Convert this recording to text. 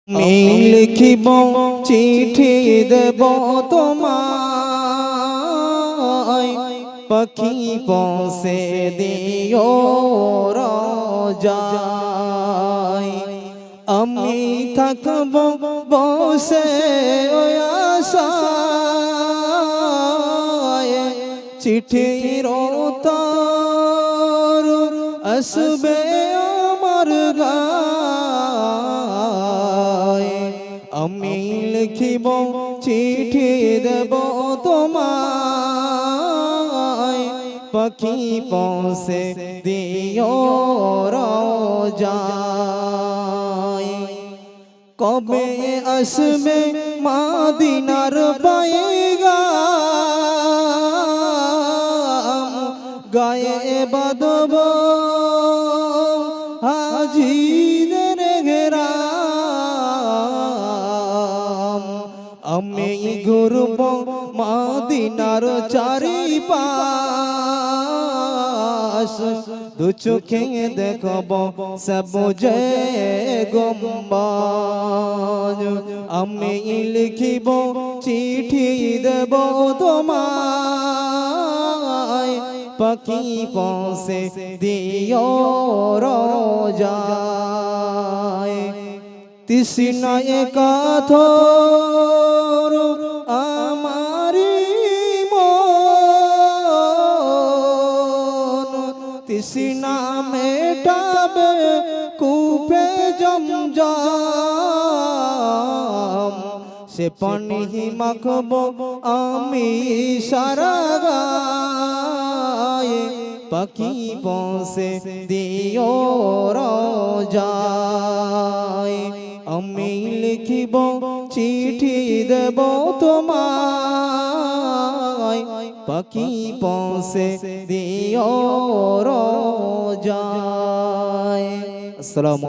আমি লিখিব চিঠি দেব তোমায়, পাখি পৌঁছে দিও রোজায়। আমি থাকব বসে ওই আশায়, চিঠির উত্তর আসবে আমার গায়ে। আমি লিখিব চিঠি দেব তোমায়, পাখি পৌঁছে দিও রোজায়। কবে আসবে মদিনার পয়গাম, গায়ে বাঁধব হাজিদের ঘেরাম। আমি ঘুরব মদিনার চারিপাশ, দু চোখে দেখব সবুজে গম্বুজ। আমি লিখিব চিঠি দেব তোমায়, পাখি পৌঁছে দিও রোজায়। তৃষ্ণায় কাতর আমারি মন, তৃষ্ণা মেটাবে কূপে জমজম। সে পানি মাখব আমি সারা গায়ে, পাখি পৌঁছে দিও রোজায়। আমি লিখিব চিঠি দেব তোমায়, পাখি পৌঁছে দিও রোজায়। আসসালামু